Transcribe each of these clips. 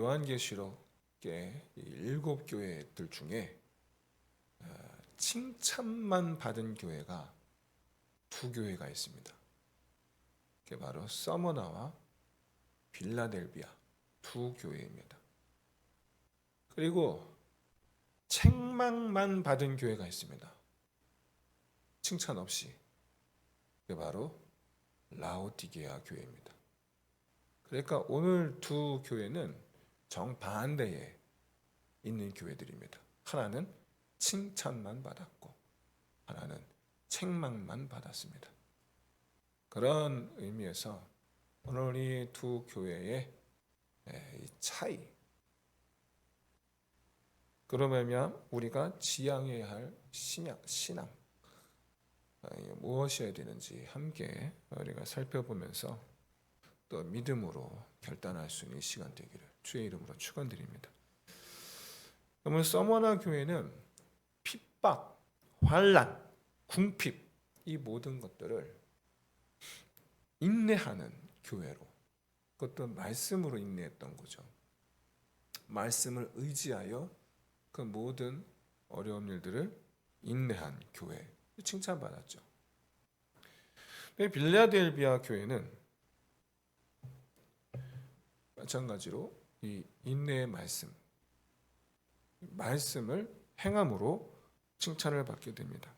요한계시록의 이 7교회들 중에 칭찬만 받은 교회가 2교회가 있습니다. 그게 바로 서머나와 빌라델비아 2교회입니다. 그리고 책망만 받은 교회가 있습니다. 칭찬 없이. 그게 바로 라오디게아 교회입니다. 그러니까 오늘 2교회는 정반대에 있는 교회들입니다. 하나는 칭찬만 받았고 하나는 책망만 받았습니다. 그런 의미에서 오늘 이 2교회의 차이, 그러면 우리가 지향해야 할 신앙 무엇이어야 되는지 함께 우리가 살펴보면서 또 믿음으로 결단할 수 있는 시간 되기를 주의 이름으로 축원드립니다. 그러면 서머나 교회는 핍박, 환난, 궁핍 이 모든 것들을 인내하는 교회로, 그것도 말씀으로 인내했던 거죠. 말씀을 의지하여 그 모든 어려운 일들을 인내한 교회, 칭찬받았죠. 빌라델비아 교회는 마찬가지로 이 인내의 말씀을 행함으로 칭찬을 받게 됩니다.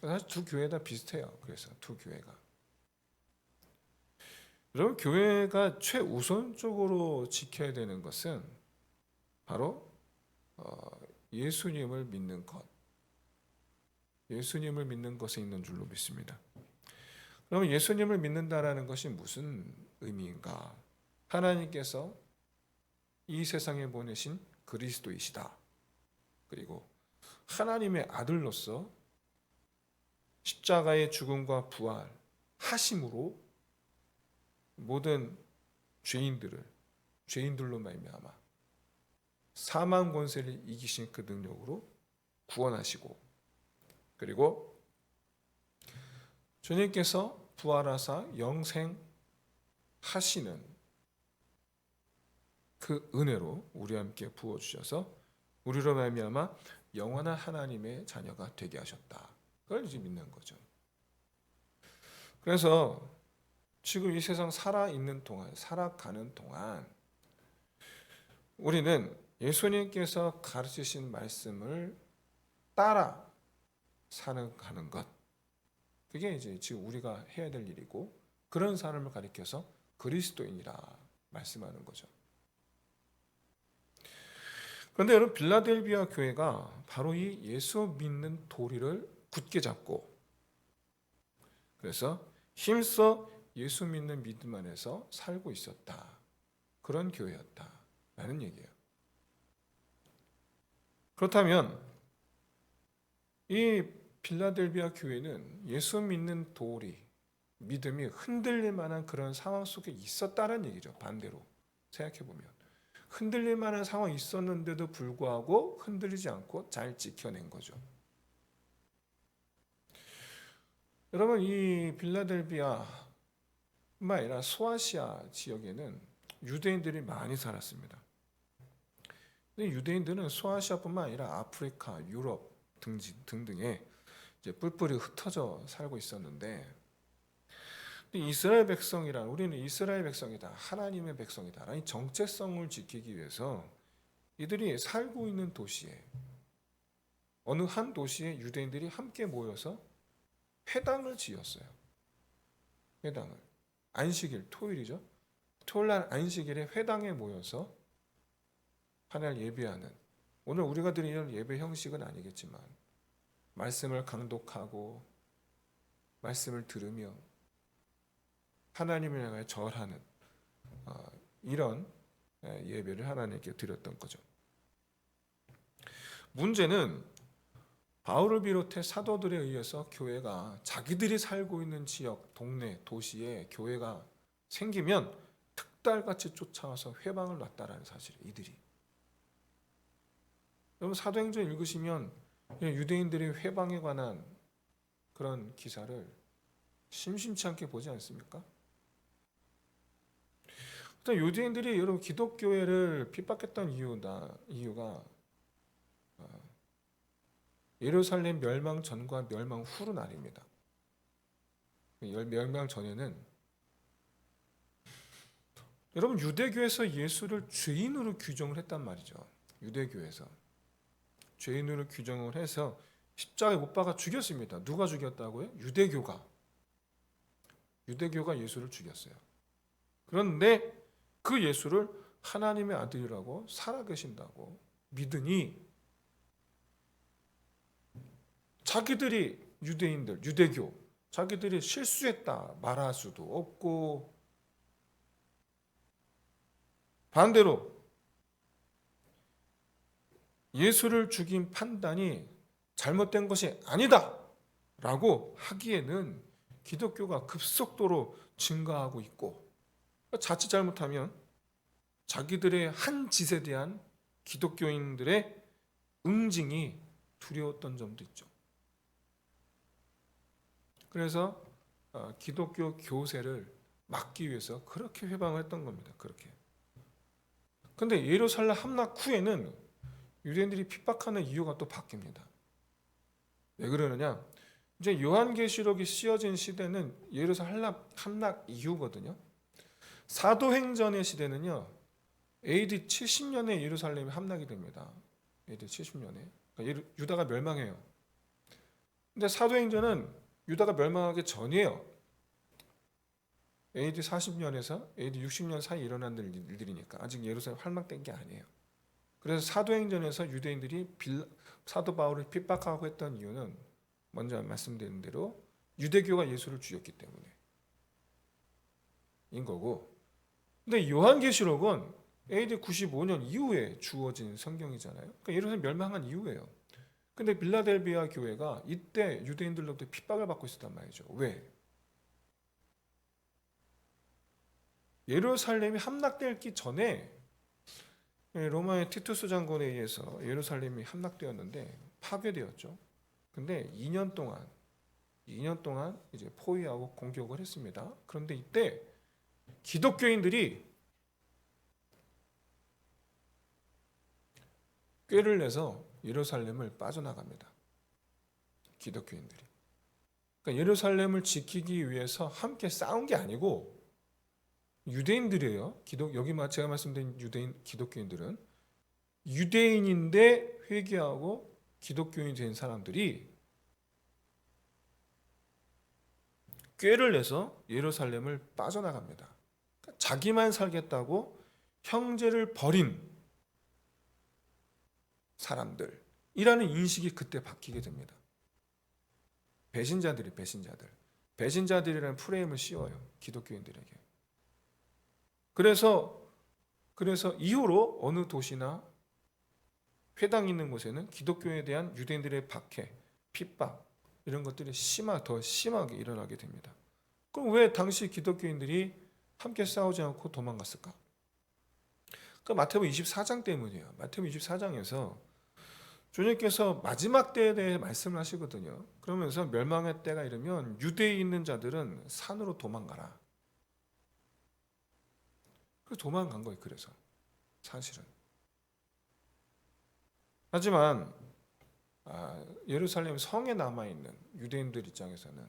사실 2교회 다 비슷해요. 그래서 2교회가 여러분, 교회가 최우선적으로 지켜야 되는 것은 바로 예수님을 믿는 것, 예수님을 믿는 것에 있는 줄로 믿습니다. 그러면 예수님을 믿는다라는 것이 무슨 의미인가? 하나님께서 이 세상에 보내신 그리스도이시다. 그리고 하나님의 아들로서 십자가의 죽음과 부활하심으로 모든 죄인들로 말미암아 사망 권세를 이기신 그 능력으로 구원하시고, 그리고 주님께서 부활하사 영생하시는 그 은혜로 우리와 함께 부어주셔서 우리로 말미암아 영원한 하나님의 자녀가 되게 하셨다. 그걸 이제 믿는 거죠. 그래서 지금 이 세상 살아가는 동안 우리는 예수님께서 가르치신 말씀을 따라 살아가는 것, 그게 이제 지금 우리가 해야 될 일이고, 그런 사람을 가리켜서 그리스도인이라 말씀하는 거죠. 그런데 여러분, 빌라델비아 교회가 바로 이 예수 믿는 도리를 굳게 잡고, 그래서 힘써 예수 믿는 믿음 안에서 살고 있었다. 그런 교회였다라는 얘기예요. 그렇다면 이 빌라델비아 교회는 예수 믿는 도리, 믿음이 흔들릴 만한 그런 상황 속에 있었다는 얘기죠. 반대로 생각해보면 흔들릴 만한 상황이 있었는데도 불구하고 흔들리지 않고 잘 지켜낸 거죠. 여러분, 이 빌라델비아뿐만 아니라 소아시아 지역에는 유대인들이 많이 살았습니다. 근데 유대인들은 소아시아뿐만 아니라 아프리카, 유럽 등등에 이제 뿔뿔이 흩어져 살고 있었는데, 이스라엘 백성이란, 우리는 이스라엘 백성이다, 하나님의 백성이다 라는 정체성을 지키기 위해서 이들이 살고 있는 도시에, 어느 한 도시에 유대인들이 함께 모여서 회당을 지었어요. 회당을, 안식일, 토요일이죠. 토요일날 안식일에 회당에 모여서 하나님을 예배하는, 오늘 우리가 드리는 예배 형식은 아니겠지만 말씀을 강독하고 말씀을 들으며 하나님을 향해 절하는 이런 예배를 하나님께 드렸던 거죠. 문제는 바울을 비롯해 사도들에 의해서 교회가, 자기들이 살고 있는 지역, 동네, 도시에 교회가 생기면 특달같이 쫓아와서 회방을 놨다라는 사실이에요. 이들이. 여러분, 사도행전 읽으시면 유대인들의 회방에 관한 그런 기사를 심심치 않게 보지 않습니까? 유대인들이 여러분 기독교회를 핍박했던 이유가 예루살렘 멸망 전과 멸망 후로 나뉩니다. 멸망 전에는 여러분 유대교에서 예수를 죄인으로 규정을 했단 말이죠. 유대교에서 죄인으로 규정을 해서 십자가에 못 박아 죽였습니다. 누가 죽였다고요? 유대교가 예수를 죽였어요. 그런데 그 예수를 하나님의 아들이라고 살아계신다고 믿으니 자기들이 유대인들, 유대교 자기들이 실수했다 말할 수도 없고, 반대로 예수를 죽인 판단이 잘못된 것이 아니다 라고 하기에는 기독교가 급속도로 증가하고 있고, 자칫 잘못하면 자기들의 한 짓에 대한 기독교인들의 응징이 두려웠던 점도 있죠. 그래서 기독교 교세를 막기 위해서 그렇게 회방을 했던 겁니다. 그렇게. 근데 예루살렘 함락 후에는 유대인들이 핍박하는 이유가 또 바뀝니다. 왜 그러느냐? 이제 요한계시록이 씌어진 시대는 예루살렘 함락 이후거든요. 사도행전의 시대는요, AD 70년에 예루살렘이 함락이 됩니다. AD 70년에. 그러니까 유다가 멸망해요. 근데 사도행전은 유다가 멸망하기 전이에요. AD 40년에서 AD 60년 사이 일어난 일들이니까 아직 예루살렘 함락된 게 아니에요. 그래서 사도행전에서 유대인들이 사도 바울을 핍박하고 했던 이유는 먼저 말씀드린 대로 유대교가 예수를 죽였기 때문에 인 거고, 근데 요한계시록은 AD 95년 이후에 주어진 성경이잖아요. 그러니까 예루살렘 멸망한 이후에요. 근데 빌라델비아 교회가 이때 유대인들로부터 핍박을 받고 있었단 말이죠. 왜? 예루살렘이 함락되기 전에 로마의 티투스 장군에 의해서 예루살렘이 함락되었는데 파괴되었죠. 근데 2년 동안 이제 포위하고 공격을 했습니다. 그런데 이때 기독교인들이 꾀를 내서 예루살렘을 빠져나갑니다. 기독교인들이. 그러니까 예루살렘을 지키기 위해서 함께 싸운 게 아니고 유대인들이에요. 여기 제가 말씀드린 기독교인들은 유대인인데 회개하고 기독교인이 된 사람들이 꾀를 내서 예루살렘을 빠져나갑니다. 그러니까 자기만 살겠다고 형제를 버린 사람들이라는 인식이 그때 바뀌게 됩니다. 배신자들이라는 프레임을 씌워요. 기독교인들에게. 그래서 이후로 어느 도시나 회당 있는 곳에는 기독교에 대한 유대인들의 박해, 핍박 이런 것들이 더 심하게 일어나게 됩니다. 그럼 왜 당시 기독교인들이 함께 싸우지 않고 도망갔을까? 그 마태복음 24장 때문이에요. 마태복음 24장에서 주님께서 마지막 때에 대해 말씀을 하시거든요. 그러면서 멸망의 때가 이르면 유대에 있는 자들은 산으로 도망가라. 그래서 도망간 거예요. 그래서 사실은. 하지만 예루살렘 성에 남아있는 유대인들 입장에서는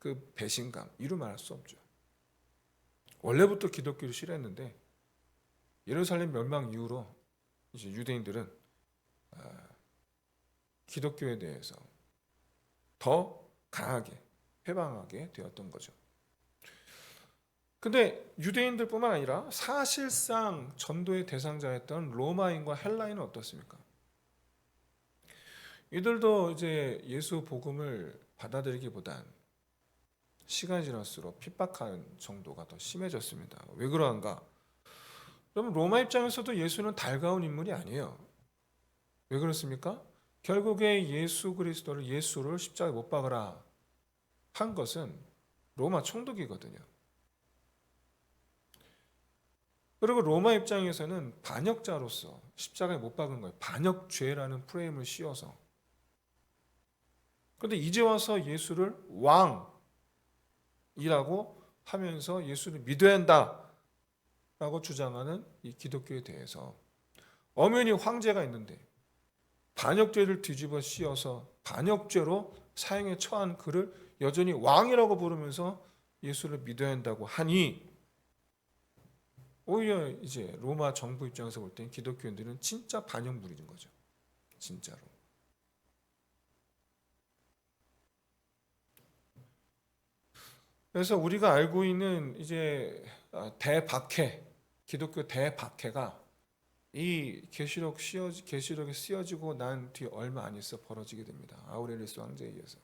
그 배신감 이루 말할 수 없죠. 원래부터 기독교를 싫어했는데 예루살렘 멸망 이후로 이제 유대인들은 기독교에 대해서 더 강하게 회방하게 되었던 거죠. 근데 유대인들뿐만 아니라 사실상 전도의 대상자였던 로마인과 헬라인은 어떻습니까? 이들도 이제 예수 복음을 받아들이기보단 시간이 지날수록 핍박하는 정도가 더 심해졌습니다. 왜 그러한가? 그럼 로마 입장에서도 예수는 달가운 인물이 아니에요. 왜 그렇습니까? 결국에 예수를 십자가에 못 박으라 한 것은 로마 총독이거든요. 그리고 로마 입장에서는 반역자로서 십자가에 못 박은 거예요. 반역죄라는 프레임을 씌워서. 그런데 이제 와서 예수를 왕이라고 하면서 예수를 믿어야 한다 라고 주장하는 이 기독교에 대해서 엄연히 황제가 있는데 반역죄를 뒤집어 씌워서 반역죄로 사형에 처한 그를 여전히 왕이라고 부르면서 예수를 믿어야 한다고 하니 오히려 이제 로마 정부 입장에서 볼 땐 기독교인들은 진짜 반역물인 거죠. 진짜로. 그래서 우리가 알고 있는 이제 대박해, 기독교 대박해가 이 계시록에 쓰여지고 난 뒤 얼마 안 있어 벌어지게 됩니다. 아우렐리우스 왕제에 의해서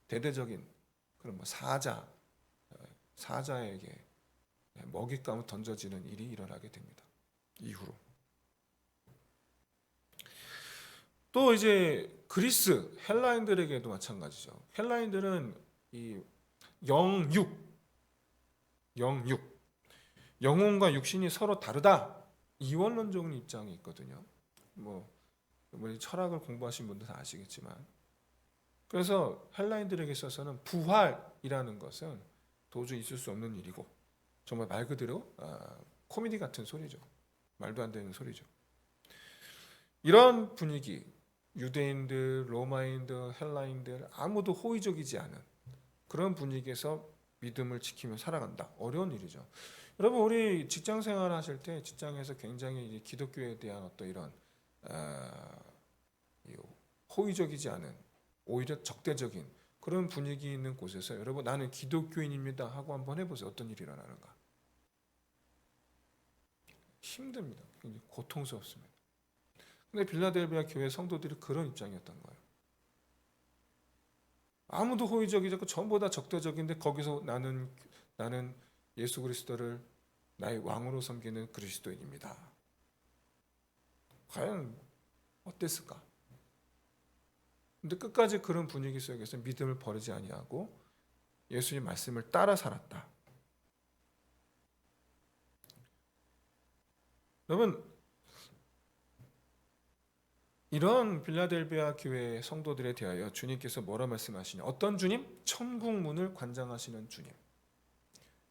대대적인 그런 사자에게 먹잇감을 던져지는 일이 일어나게 됩니다. 이후로 또 이제 그리스 헬라인들에게도 마찬가지죠. 헬라인들은 이 영혼과 육신이 서로 다르다 이원론적인 입장이 있거든요. 뭐 철학을 공부하신 분들 다 아시겠지만 그래서 헬라인들에게 있어서는 부활이라는 것은 도저히 있을 수 없는 일이고 정말 말 그대로 코미디 같은 소리죠. 말도 안 되는 소리죠. 이런 분위기 유대인들, 로마인들, 헬라인들 아무도 호의적이지 않은 그런 분위기에서 믿음을 지키며 살아간다. 어려운 일이죠. 여러분 우리 직장 생활 하실 때 직장에서 굉장히 기독교에 대한 어떤 이런 호의적이지 않은 오히려 적대적인 그런 분위기 있는 곳에서 여러분 나는 기독교인입니다 하고 한번 해보세요. 어떤 일이 일어나는가. 힘듭니다. 굉장히 고통스럽습니다. 근데 빌라델비아 교회 성도들이 그런 입장이었던 거예요. 아무도 호의적이지 않고 전부 다 적대적인데 거기서 나는 예수 그리스도를 나의 왕으로 섬기는 그리스도인입니다. 과연 어땠을까? 근데 끝까지 그런 분위기 속에서 믿음을 버리지 아니하고 예수님 말씀을 따라 살았다. 여러분 이런 빌라델비아 교회 성도들에 대하여 주님께서 뭐라 말씀하시냐? 어떤 주님? 천국문을 관장하시는 주님.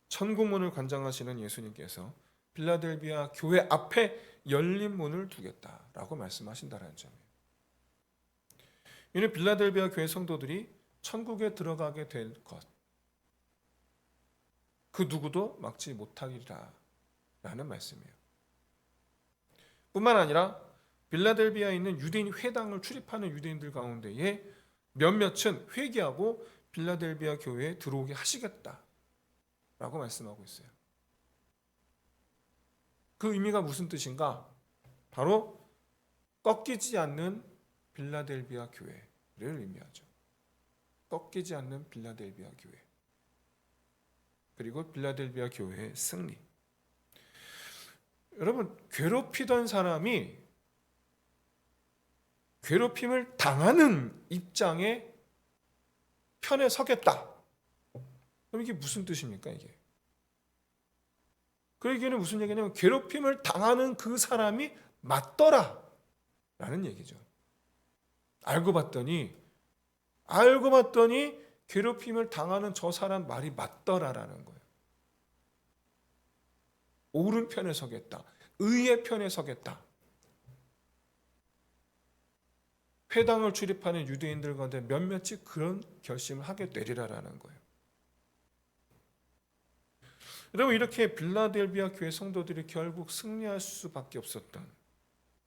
천국문을 관장하시는 예수님께서 빌라델비아 교회 앞에 열린 문을 두겠다라고 말씀하신다는 점이에요. 이는 빌라델비아 교회 성도들이 천국에 들어가게 될 것, 그 누구도 막지 못하리라 라는 말씀이에요. 뿐만 아니라 빌라델비아에 있는 유대인 회당을 출입하는 유대인들 가운데에 몇몇은 회개하고 빌라델비아 교회에 들어오게 하시겠다라고 말씀하고 있어요. 그 의미가 무슨 뜻인가? 바로 꺾이지 않는 빌라델비아 교회를 의미하죠. 꺾이지 않는 빌라델비아 교회. 그리고 빌라델비아 교회의 승리. 여러분, 괴롭히던 사람이 괴롭힘을 당하는 입장에 편에 서겠다. 그럼 이게 무슨 뜻입니까, 이게? 그 얘기는 무슨 얘기냐면 괴롭힘을 당하는 그 사람이 맞더라 라는 얘기죠. 알고 봤더니 괴롭힘을 당하는 저 사람 말이 맞더라라는 거예요. 옳은 편에 서겠다. 의의 편에 서겠다. 회당을 출입하는 유대인들 가운데 몇몇이 그런 결심을 하게 되리라라는 거예요. 여러분 이렇게 빌라델비아 교회 성도들이 결국 승리할 수밖에 없었던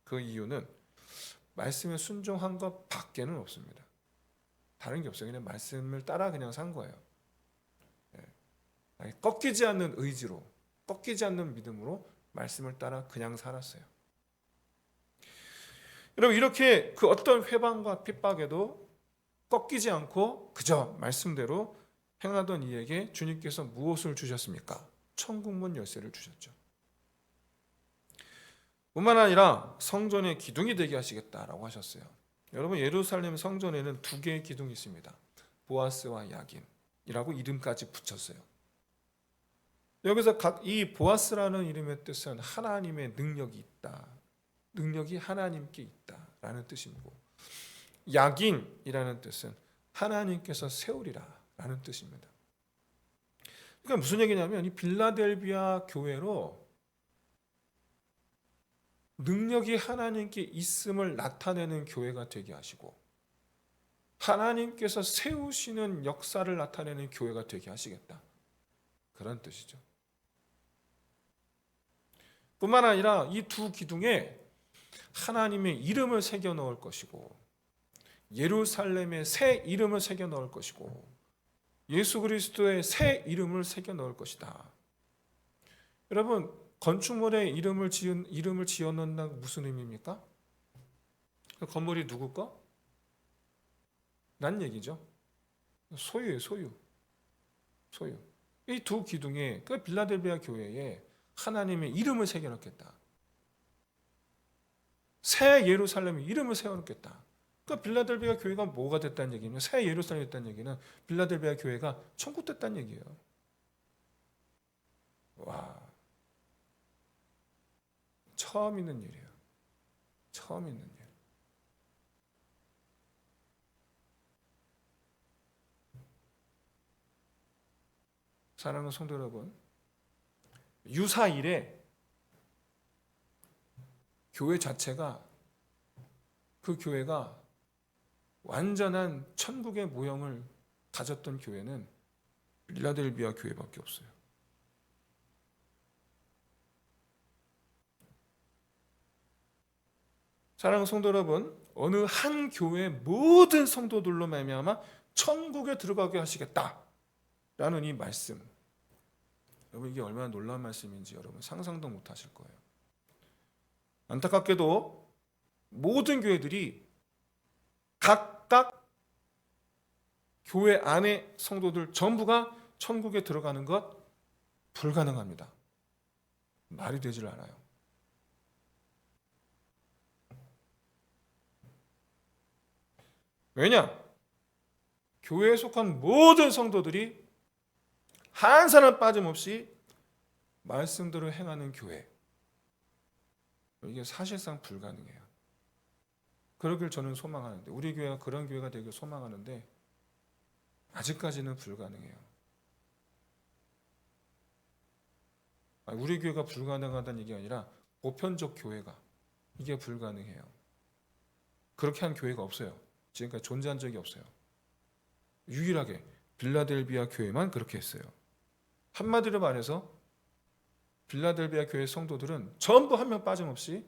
그 이유는 말씀에 순종한 것 밖에는 없습니다. 다른 게 없어요. 그냥 말씀을 따라 그냥 산 거예요. 꺾이지 않는 의지로, 꺾이지 않는 믿음으로 말씀을 따라 그냥 살았어요. 여러분 이렇게 그 어떤 회방과 핍박에도 꺾이지 않고 그저 말씀대로 행하던 이에게 주님께서 무엇을 주셨습니까? 천국문 열쇠를 주셨죠. 뿐만 아니라 성전의 기둥이 되게 하시겠다라고 하셨어요. 여러분 예루살렘 성전에는 두 개의 기둥이 있습니다. 보아스와 야긴이라고 이름까지 붙였어요. 여기서 이 보아스라는 이름의 뜻은 하나님의 능력이 있다. 능력이 하나님께 있다라는 뜻이고 야긴이라는 뜻은 하나님께서 세우리라라는 뜻입니다. 그러니까 무슨 얘기냐면 이 빌라델비아 교회로 능력이 하나님께 있음을 나타내는 교회가 되게 하시고 하나님께서 세우시는 역사를 나타내는 교회가 되게 하시겠다. 그런 뜻이죠. 뿐만 아니라 이 두 기둥에 하나님의 이름을 새겨 넣을 것이고 예루살렘의 새 이름을 새겨 넣을 것이고 예수 그리스도의 새 이름을 새겨 넣을 것이다. 여러분, 건축물에 이름을 지어 넣는다는 무슨 의미입니까? 그 건물이 누구 거? 난 얘기죠. 소유예요, 소유. 이 두 기둥에 그 빌라델비아 교회에 하나님의 이름을 새겨 넣겠다. 새 예루살렘의 이름을 세워 놓겠다. 그러니까 빌라델비아 교회가 뭐가 됐다는 얘기냐면 새 예루살렘이 됐다는 얘기는 빌라델비아 교회가 천국 됐다는 얘기예요. 와, 처음 있는 일이에요. 처음 있는 일. 사랑하는 성도 여러분, 유사일에 교회 자체가 그 교회가 완전한 천국의 모형을 가졌던 교회는 빌라델비아 교회밖에 없어요. 사랑하는 성도 여러분, 어느 한 교회 모든 성도들로 말미암아 천국에 들어가게 하시겠다라는 이 말씀, 여러분 이게 얼마나 놀라운 말씀인지 여러분 상상도 못하실 거예요. 안타깝게도 모든 교회들이 각각 교회 안의 성도들 전부가 천국에 들어가는 것 불가능합니다. 말이 되질 않아요. 왜냐? 교회에 속한 모든 성도들이 한 사람 빠짐없이 말씀대로 행하는 교회, 이게 사실상 불가능해요. 그러길 저는 소망하는데, 우리 교회가 그런 교회가 되길 소망하는데 아직까지는 불가능해요. 우리 교회가 불가능하다는 얘기가 아니라 보편적 교회가 이게 불가능해요. 그렇게 한 교회가 없어요. 지금까지 존재한 적이 없어요. 유일하게 빌라델비아 교회만 그렇게 했어요. 한마디로 말해서 빌라델비아 교회 성도들은 전부 한 명 빠짐없이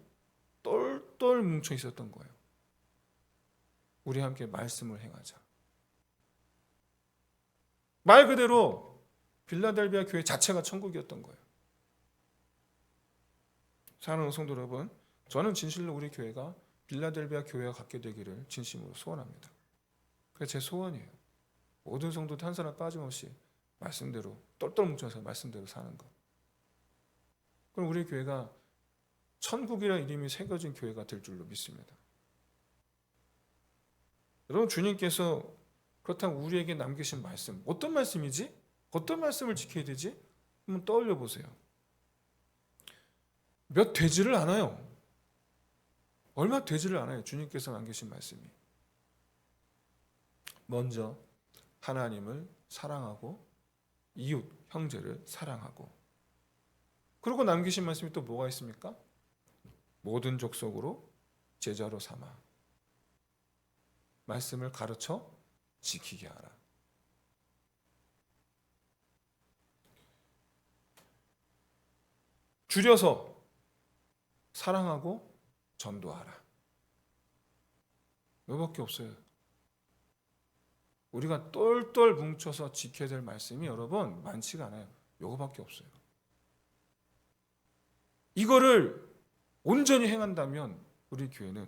똘똘 뭉쳐 있었던 거예요. 우리 함께 말씀을 행하자. 말 그대로 빌라델비아 교회 자체가 천국이었던 거예요. 사랑하는 성도 여러분, 저는 진실로 우리 교회가 빌라델비아 교회와 같게 되기를 진심으로 소원합니다. 그게 제 소원이에요. 모든 성도들 한 사람 빠짐없이 말씀대로 똘똘 뭉쳐서 말씀대로 사는 것. 그럼 우리 교회가 천국이라는 이름이 새겨진 교회가 될 줄로 믿습니다. 여러분, 주님께서 그렇다면 우리에게 남기신 말씀, 어떤 말씀이지? 어떤 말씀을 지켜야 되지? 한번 떠올려 보세요. 몇 되지를 않아요. 얼마 되지를 않아요. 주님께서 남기신 말씀이. 먼저 하나님을 사랑하고 이웃, 형제를 사랑하고, 그리고 남기신 말씀이 또 뭐가 있습니까? 모든 족속으로 제자로 삼아 말씀을 가르쳐 지키게 하라. 줄여서 사랑하고 전도하라. 이거밖에 없어요. 우리가 똘똘 뭉쳐서 지켜야 될 말씀이 여러분 많지가 않아요. 이거밖에 없어요. 이거를 온전히 행한다면 우리 교회는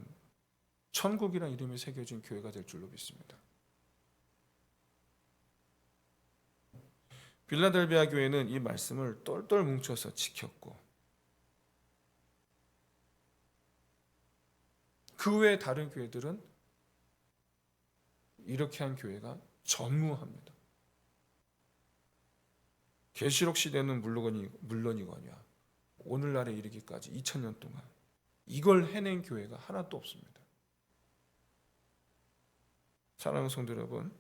천국이라는 이름이 새겨진 교회가 될 줄로 믿습니다. 빌라델비아 교회는 이 말씀을 똘똘 뭉쳐서 지켰고, 그 외에 다른 교회들은 이렇게 한 교회가 전무합니다. 계시록 시대는 물론이거니와 오늘날에 이르기까지 2000년 동안 이걸 해낸 교회가 하나도 없습니다. 사랑하는 성도 여러분,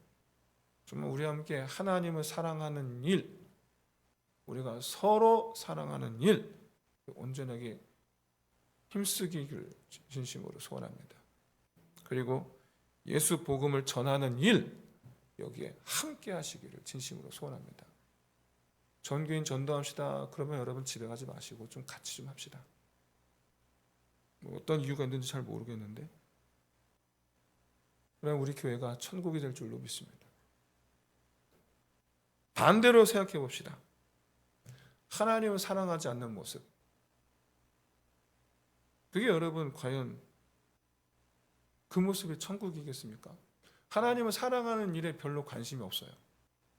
정말 우리 함께 하나님을 사랑하는 일, 우리가 서로 사랑하는 일, 온전하게 힘쓰기를 진심으로 소원합니다. 그리고 예수 복음을 전하는 일, 여기에 함께 하시기를 진심으로 소원합니다. 전교인 전도합시다. 그러면 여러분 집에 가지 마시고 좀 같이 좀 합시다. 뭐 어떤 이유가 있는지 잘 모르겠는데, 그럼 우리 교회가 천국이 될 줄로 믿습니다. 반대로 생각해 봅시다. 하나님을 사랑하지 않는 모습, 그게 여러분 과연 그 모습이 천국이겠습니까? 하나님을 사랑하는 일에 별로 관심이 없어요.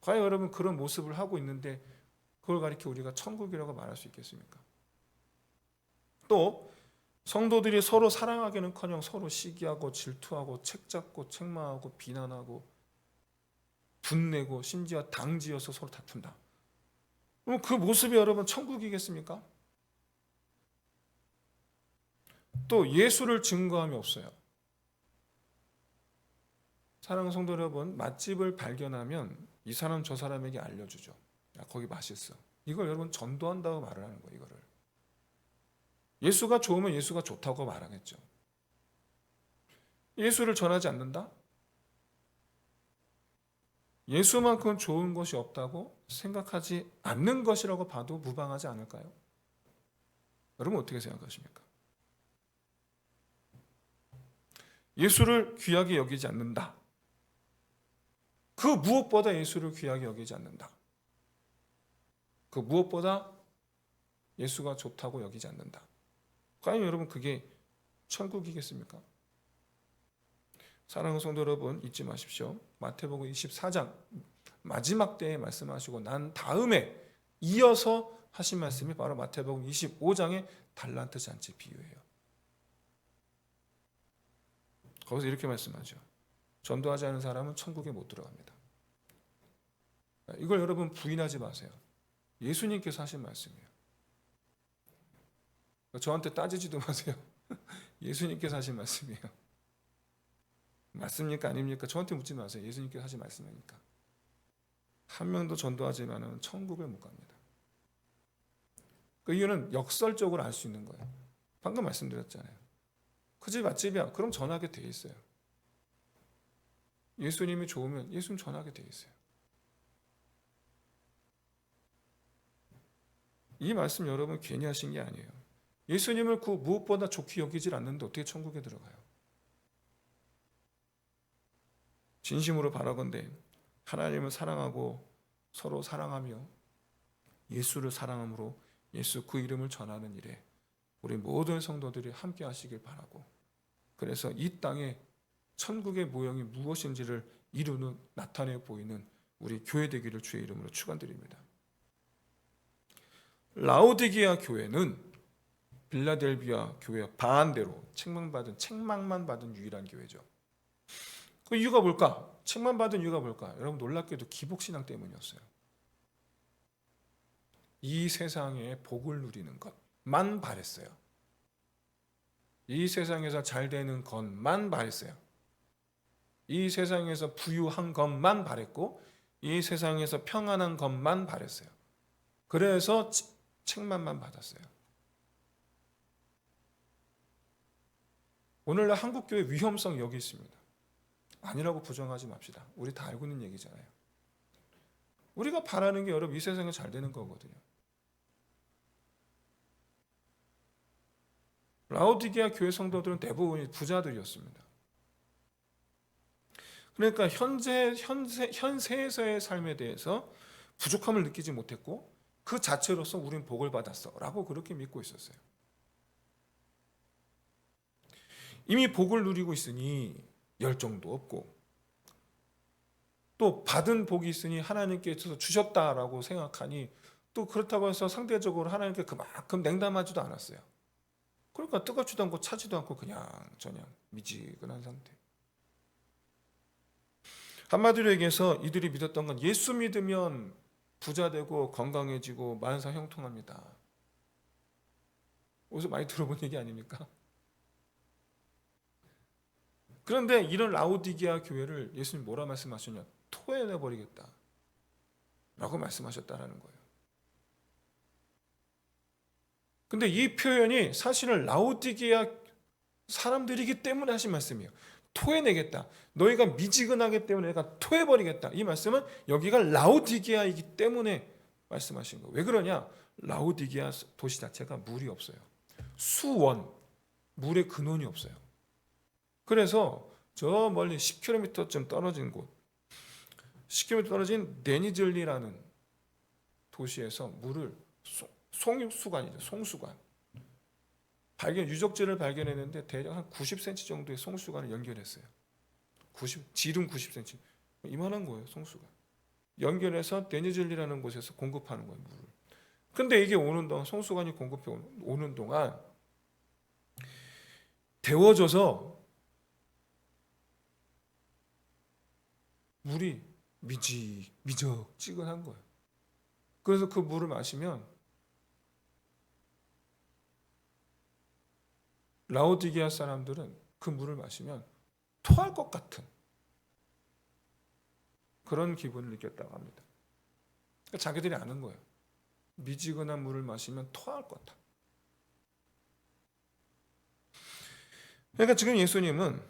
과연 여러분 그런 모습을 하고 있는데 그걸 가리켜 우리가 천국이라고 말할 수 있겠습니까? 또 성도들이 서로 사랑하기는커녕 서로 시기하고 질투하고 책잡고 책망하고 비난하고 분내고 심지어 당지어서 서로 다툰다. 그럼 그 모습이 여러분 천국이겠습니까? 또 예수를 증거함이 없어요. 사랑하는 성도 여러분, 맛집을 발견하면 이 사람 저 사람에게 알려주죠. 야, 거기 맛있어. 이걸 여러분 전도한다고 말을 하는 거예요. 이거를 예수가 좋으면 예수가 좋다고 말하겠죠. 예수를 전하지 않는다? 예수만큼 좋은 것이 없다고 생각하지 않는 것이라고 봐도 무방하지 않을까요? 여러분 어떻게 생각하십니까? 예수를 귀하게 여기지 않는다. 그 무엇보다 예수를 귀하게 여기지 않는다. 그 무엇보다 예수가 좋다고 여기지 않는다. 과연 여러분 그게 천국이겠습니까? 사랑하는 성도 여러분, 잊지 마십시오. 마태복음 24장 마지막 때에 말씀하시고 난 다음에 이어서 하신 말씀이 바로 마태복음 25장의 달란트 잔치 비유예요. 거기서 이렇게 말씀하죠. 전도하지 않은 사람은 천국에 못 들어갑니다. 이걸 여러분 부인하지 마세요. 예수님께서 하신 말씀이에요. 저한테 따지지도 마세요. 예수님께서 하신 말씀이에요. 맞습니까? 아닙니까? 저한테 묻지 마세요. 예수님께서 하신 말씀이니까. 한 명도 전도하지만은 천국을 못 갑니다. 그 이유는 역설적으로 알 수 있는 거예요. 방금 말씀드렸잖아요. 그 집 맛집이야. 그럼 전하게 돼 있어요. 예수님이 좋으면 예수님 전하게 돼 있어요. 이 말씀 여러분 괜히 하신 게 아니에요. 예수님을 그 무엇보다 좋게 여기질 않는데 어떻게 천국에 들어가요? 진심으로 바라건대 하나님을 사랑하고 서로 사랑하며 예수를 사랑함으로 예수 그 이름을 전하는 일에 우리 모든 성도들이 함께 하시길 바라고, 그래서 이 땅에 천국의 모형이 무엇인지를 이루는 나타내 보이는 우리 교회 되기를 주의 이름으로 축원드립니다. 라오디게아 교회는 빌라델비아 교회와 반대로 책망만 받은 유일한 교회죠. 그 이유가 뭘까? 책망받은 이유가 뭘까? 여러분 놀랍게도 기복신앙 때문이었어요. 이 세상에 복을 누리는 것만 바랬어요. 이 세상에서 잘 되는 것만 바랬어요. 이 세상에서 부유한 것만 바랬고 이 세상에서 평안한 것만 바랬어요. 그래서 책망만 받았어요. 오늘날 한국교회 위험성 여기 있습니다. 아니라고 부정하지 맙시다. 우리 다 알고 있는 얘기잖아요. 우리가 바라는 게 여러분 이 세상에 잘 되는 거거든요. 라오디게아 교회 성도들은 대부분이 부자들이었습니다. 그러니까 현세에서의 삶에 대해서 부족함을 느끼지 못했고 그 자체로서 우린 복을 받았어 라고 그렇게 믿고 있었어요. 이미 복을 누리고 있으니 열정도 없고 또 받은 복이 있으니 하나님께서 주셨다라고 생각하니 또 그렇다고 해서 상대적으로 하나님께 그만큼 냉담하지도 않았어요. 그러니까 뜨겁지도 않고 차지도 않고 그냥 미지근한 상태. 한마디로 얘기해서 이들이 믿었던 건 예수 믿으면 부자 되고 건강해지고 만사 형통합니다. 어디서 많이 들어본 얘기 아닙니까? 그런데 이런 라오디게아 교회를 예수님 뭐라 말씀하셨냐? 토해내버리겠다 라고 말씀하셨다라는 거예요. 근데 이 표현이 사실은 라오디게아 사람들이기 때문에 하신 말씀이에요. 토해내겠다. 너희가 미지근하기 때문에 내가 토해버리겠다. 이 말씀은 여기가 라오디게아이기 때문에 말씀하신 거예요. 왜 그러냐? 라오디게아 도시 자체가 물이 없어요. 수원, 물의 근원이 없어요. 그래서 저 멀리 10km쯤 떨어진 곳, 10km 떨어진 네니즐리라는 도시에서 물을 송수관이죠. 송수관. 유적지를 발견했는데 대략 한 90cm 정도의 송수관을 연결했어요. 지름 90cm. 이만한 거예요, 송수관. 연결해서 네니즐리라는 곳에서 공급하는 거예요, 물을. 근데 이게 오는 동안 송수관이 공급해 오는 동안 데워져서 물이 미적지근한 거예요. 그래서 그 물을 마시면 라오디게아 사람들은 그 물을 마시면 토할 것 같은 그런 기분을 느꼈다고 합니다. 그러니까 자기들이 아는 거예요. 미지근한 물을 마시면 토할 것 같다. 그러니까 지금 예수님은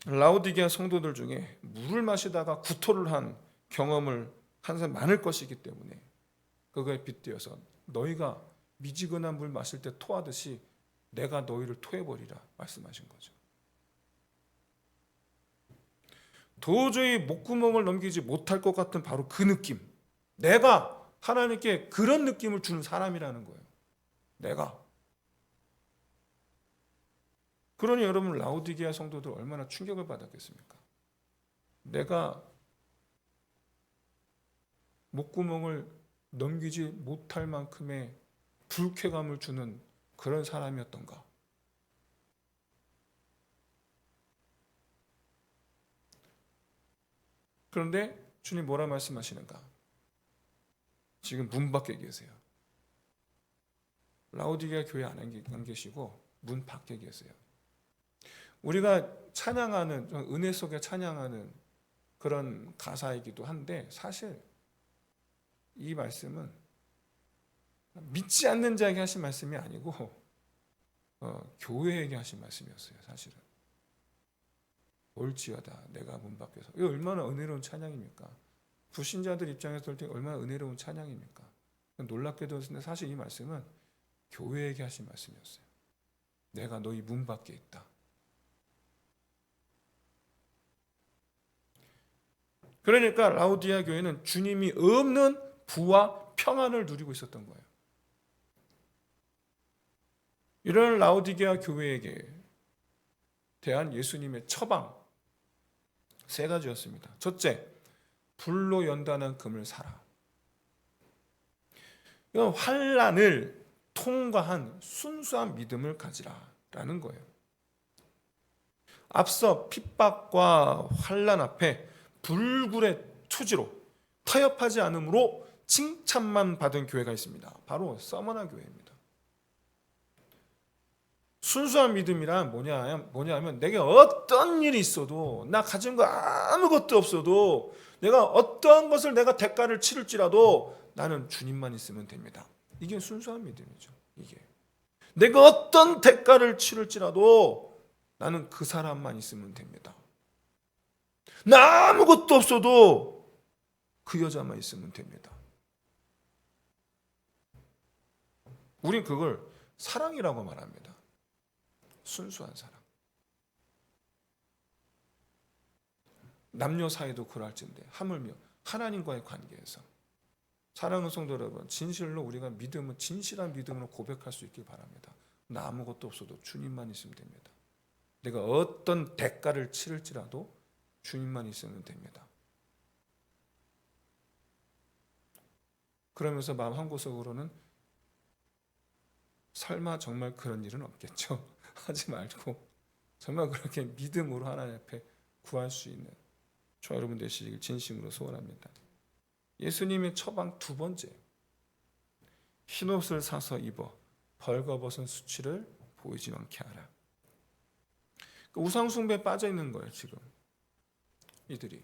라오디게아 성도들 중에 물을 마시다가 구토를 한 경험을 한 사람 많을 것이기 때문에 그거에 빗대어서 너희가 미지근한 물 마실 때 토하듯이 내가 너희를 토해버리라 말씀하신 거죠. 도저히 목구멍을 넘기지 못할 것 같은 바로 그 느낌. 내가 하나님께 그런 느낌을 주는 사람이라는 거예요. 내가. 그러니 여러분 라오디게아 성도들 얼마나 충격을 받았겠습니까? 내가 목구멍을 넘기지 못할 만큼의 불쾌감을 주는 그런 사람이었던가? 그런데 주님 뭐라 말씀하시는가? 지금 문 밖에 계세요. 라오디게아 교회 안 계시고 문 밖에 계세요. 우리가 찬양하는 은혜 속에 찬양하는 그런 가사이기도 한데 사실 이 말씀은 믿지 않는 자에게 하신 말씀이 아니고 교회에게 하신 말씀이었어요. 사실은 올지어다 내가 문 밖에서. 이거 얼마나 은혜로운 찬양입니까? 불신자들 입장에서 볼 때 얼마나 은혜로운 찬양입니까? 놀랍게도 사실 이 말씀은 교회에게 하신 말씀이었어요. 내가 너희 문 밖에 있다. 그러니까 라오디게아 교회는 주님이 없는 부와 평안을 누리고 있었던 거예요. 이런 라오디게아 교회에게 대한 예수님의 처방 세 가지였습니다. 첫째, 불로 연단한 금을 사라. 이건 환난을 통과한 순수한 믿음을 가지라라는 거예요. 앞서 핍박과 환난 앞에 불굴의 투지로 타협하지 않음으로 칭찬만 받은 교회가 있습니다. 바로 서머나 교회입니다. 순수한 믿음이란 뭐냐면 내게 어떤 일이 있어도 나 가진 거 아무것도 없어도 내가 어떠한 것을 내가 대가를 치를지라도 나는 주님만 있으면 됩니다. 이게 순수한 믿음이죠. 이게 내가 어떤 대가를 치를지라도 나는 그 사람만 있으면 됩니다. 나 아무것도 없어도 그 여자만 있으면 됩니다. 우린 그걸 사랑이라고 말합니다. 순수한 사랑. 남녀 사이도 그럴진데 하물며 하나님과의 관계에서 사랑하는 성도 여러분, 진실로 우리가 진실한 믿음으로 고백할 수 있길 바랍니다. 나 아무것도 없어도 주님만 있으면 됩니다. 내가 어떤 대가를 치를지라도 주님만 있으면 됩니다. 그러면서 마음 한구석으로는 설마 정말 그런 일은 없겠죠. 하지 말고 정말 그렇게 믿음으로 하나님 앞에 구할 수 있는 저와 여러분 되시길 진심으로 소원합니다. 예수님의 처방 두 번째, 흰옷을 사서 입어 벌거벗은 수치를 보이지 않게 하라. 우상숭배에 빠져 있는 거예요. 지금 이들이.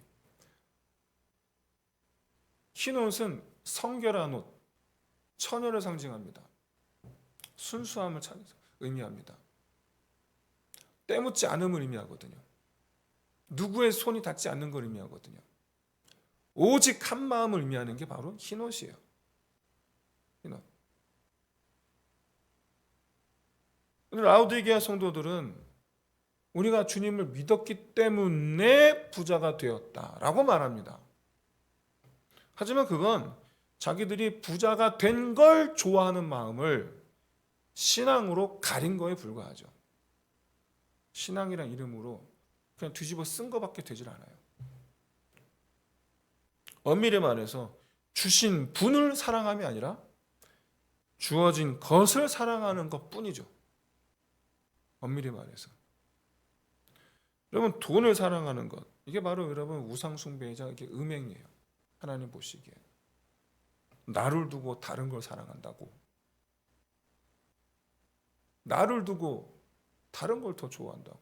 흰옷은 성결한 옷, 처녀를 상징합니다. 순수함을 의미합니다. 때묻지 않음을 의미하거든요. 누구의 손이 닿지 않는 걸 의미하거든요. 오직 한 마음을 의미하는 게 바로 흰옷이에요. 흰옷. 라오디게아 성도들은 우리가 주님을 믿었기 때문에 부자가 되었다라고 말합니다. 하지만 그건 자기들이 부자가 된 걸 좋아하는 마음을 신앙으로 가린 거에 불과하죠. 신앙이란 이름으로 그냥 뒤집어 쓴 것밖에 되질 않아요. 엄밀히 말해서 주신 분을 사랑함이 아니라 주어진 것을 사랑하는 것뿐이죠. 엄밀히 말해서. 여러분, 돈을 사랑하는 것, 이게 바로 여러분 우상숭배이자 이게 음행이에요. 하나님 보시기에. 나를 두고 다른 걸 사랑한다고. 나를 두고 다른 걸 더 좋아한다고.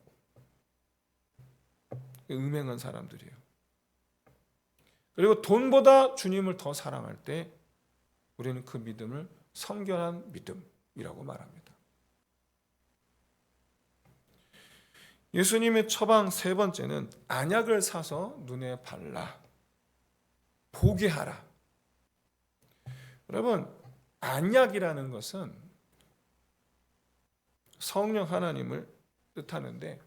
음행한 사람들이에요. 그리고 돈보다 주님을 더 사랑할 때 우리는 그 믿음을 성결한 믿음이라고 말합니다. 예수님의 처방 세 번째는 안약을 사서 눈에 발라 보게 하라. 여러분, 안약이라는 것은 성령 하나님을 뜻하는데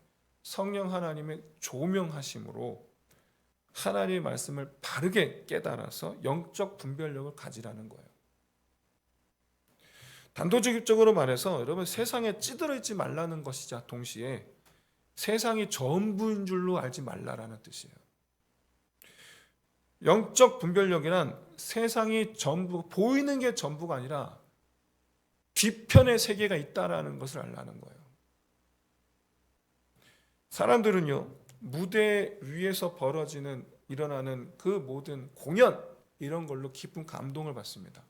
성령 하나님의 조명하심으로 하나님의 말씀을 바르게 깨달아서 영적 분별력을 가지라는 거예요. 단도직입적으로 말해서 여러분, 세상에 찌들어 있지 말라는 것이자 동시에 세상이 전부인 줄로 알지 말라라는 뜻이에요. 영적 분별력이란 세상이 전부, 보이는 게 전부가 아니라 뒤편의 세계가 있다라는 것을 알라는 거예요. 사람들은요, 무대 위에서 일어나는 그 모든 공연, 이런 걸로 깊은 감동을 받습니다.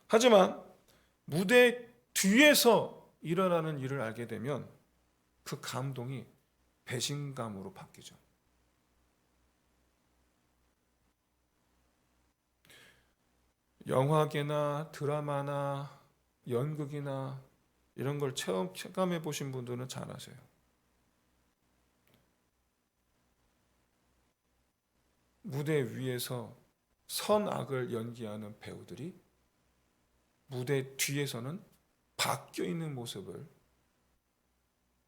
하지만 무대 뒤에서 일어나는 일을 알게 되면 그 감동이 배신감으로 바뀌죠. 영화계나 드라마나 연극이나 이런 걸 체감해 보신 분들은 잘 아세요. 무대 위에서 선악을 연기하는 배우들이 무대 뒤에서는 바뀌어 있는 모습을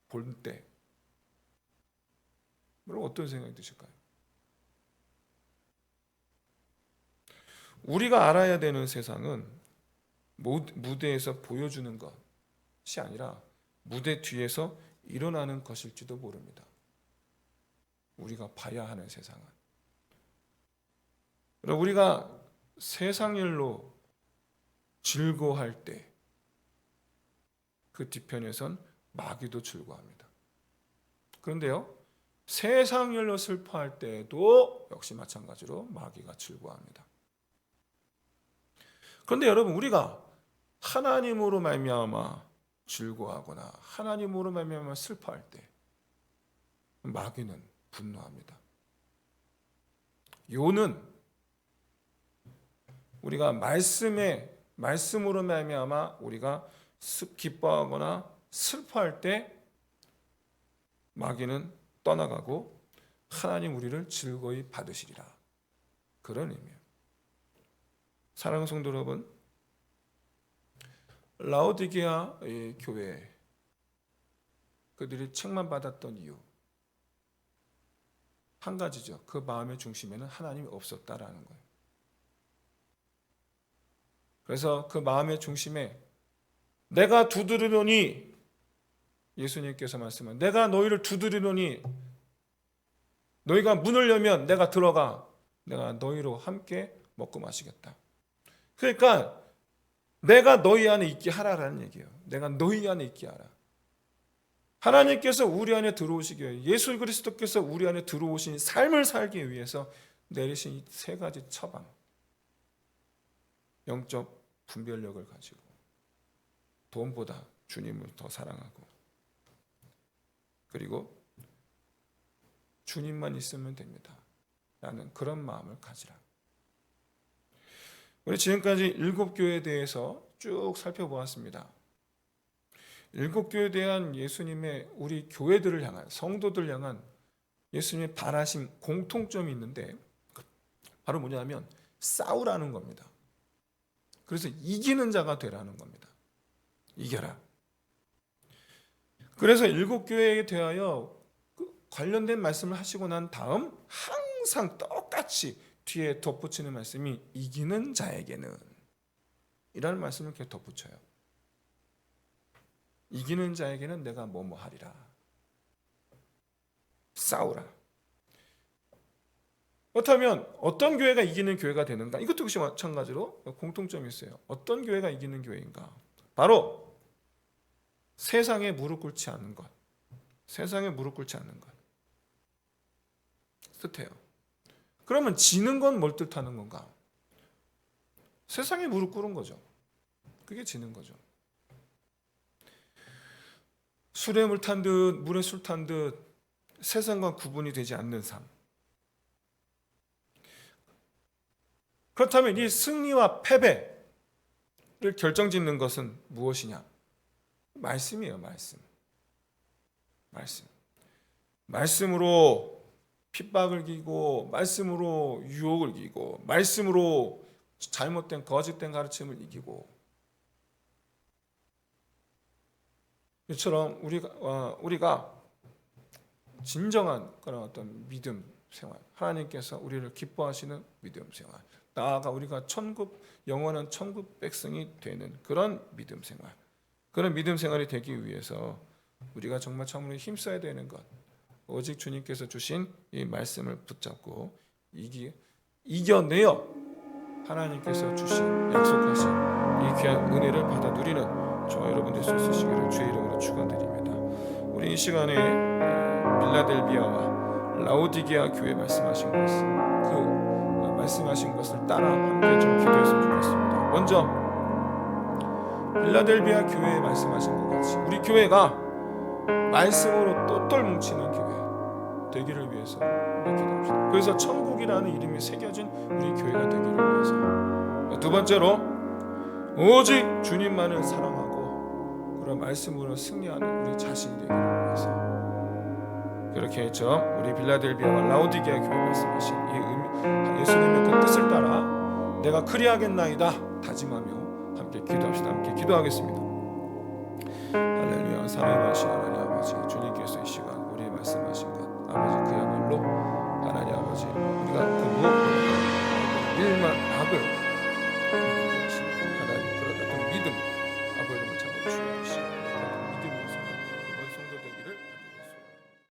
볼 때 여러분, 어떤 생각이 드실까요? 우리가 알아야 되는 세상은 무대에서 보여주는 것이 아니라 무대 뒤에서 일어나는 것일지도 모릅니다. 우리가 봐야 하는 세상은. 우리가 세상 일로 즐거워할 때 그 뒤편에선 마귀도 즐거워합니다. 그런데요, 세상 일로 슬퍼할 때도 역시 마찬가지로 마귀가 즐거워합니다. 그런데 여러분, 우리가 하나님으로 말미암아 즐거워하거나 하나님으로 말미암아 슬퍼할 때 마귀는 분노합니다. 요는 우리가 말씀으로 말미암아 우리가 기뻐하거나 슬퍼할 때 마귀는 떠나가고 하나님 우리를 즐거이 받으시리라. 그런 의미예요. 사랑하는 성도 여러분, 라오디게아 교회 그들이 책만 받았던 이유 한 가지죠. 그 마음의 중심에는 하나님이 없었다라는 거예요. 그래서 그 마음의 중심에 내가 두드리노니, 예수님께서 말씀한 내가 너희를 두드리노니 너희가 문을 열면 내가 들어가 내가 너희로 함께 먹고 마시겠다. 그러니까 내가 너희 안에 있게 하라라는 얘기예요. 내가 너희 안에 있게 하라. 하나님께서 우리 안에 들어오시기 위해 예수 그리스도께서 우리 안에 들어오신 삶을 살기 위해서 내리신 이 세 가지 처방, 영적 분별력을 가지고 돈보다 주님을 더 사랑하고 그리고 주님만 있으면 됩니다 라는 그런 마음을 가지라. 우리 지금까지 일곱 교회에 대해서 쭉 살펴보았습니다. 일곱 교회에 대한 예수님의 우리 교회들을 향한, 성도들 향한 예수님의 바라심 공통점이 있는데 바로 뭐냐면 싸우라는 겁니다. 그래서 이기는 자가 되라는 겁니다. 이겨라. 그래서 일곱 교회에 대하여 관련된 말씀을 하시고 난 다음 항상 똑같이 뒤에 덧붙이는 말씀이 이기는 자에게는 이라는 말씀을 이렇게 덧붙여요. 이기는 자에게는 내가 뭐뭐 하리라. 싸우라. 그렇다면 어떤 교회가 이기는 교회가 되는가? 이것도 역시 마찬가지로 공통점이 있어요. 어떤 교회가 이기는 교회인가? 바로 세상에 무릎 꿇지 않는 것. 세상에 무릎 꿇지 않는 것. 뜻해요. 그러면 지는 건 뭘 뜻하는 건가? 세상에 무릎 꿇은 거죠. 그게 지는 거죠. 술에 물 탄 듯 물에 술 탄 듯 세상과 구분이 되지 않는 삶. 그렇다면 이 승리와 패배를 결정짓는 것은 무엇이냐? 말씀이에요. 말씀. 말씀으로 핍박을 이기고, 말씀으로 유혹을 이기고, 말씀으로 잘못된 거짓된 가르침을 이기고, 이처럼 우리가 진정한 그런 어떤 믿음 생활, 하나님께서 우리를 기뻐하시는 믿음 생활, 나아가 우리가 영원한 천국 백성이 되는 그런 믿음 생활, 그런 믿음 생활이 되기 위해서 우리가 정말 참으로 힘써야 되는 것, 오직 주님께서 주신 이 말씀을 붙잡고 이겨내어 하나님께서 주신 약속하신 이 귀한 은혜를 받아 누리는 저와 여러분 될 수 있으시기를 주의 이름으로 축원드립니다. 우리 이 시간에 빌라델비아와 라오디게아 교회 말씀하신 것을 따라 함께 좀 기도했으면 좋겠습니다. 먼저 빌라델비아 교회에 말씀하신 것 같이 우리 교회가 말씀으로 똘똘 뭉치는 교회 되기를 위해서 기도합시다. 그래서 천국이라는 이름이 새겨진 우리 교회가 되기를 위해서, 두 번째로 오직 주님만을 사랑하고 그런 말씀으로 승리하는 우리 자신이 되기를 위해서, 그렇게 했죠. 우리 빌라델비아와 라오디게아 교회 말씀하신 이 예수님의 그 뜻을 따라 내가 그리하겠나이다 다짐하며 함께 기도합시다. 함께 기도하겠습니다. 할렐루야. 사랑하신 하나님 아버지, 주님께서 이 시간 우리의 말씀하신 것 아버지, 그야말로 하나님 아버지, 우리가 그 무엇보다 일만 악을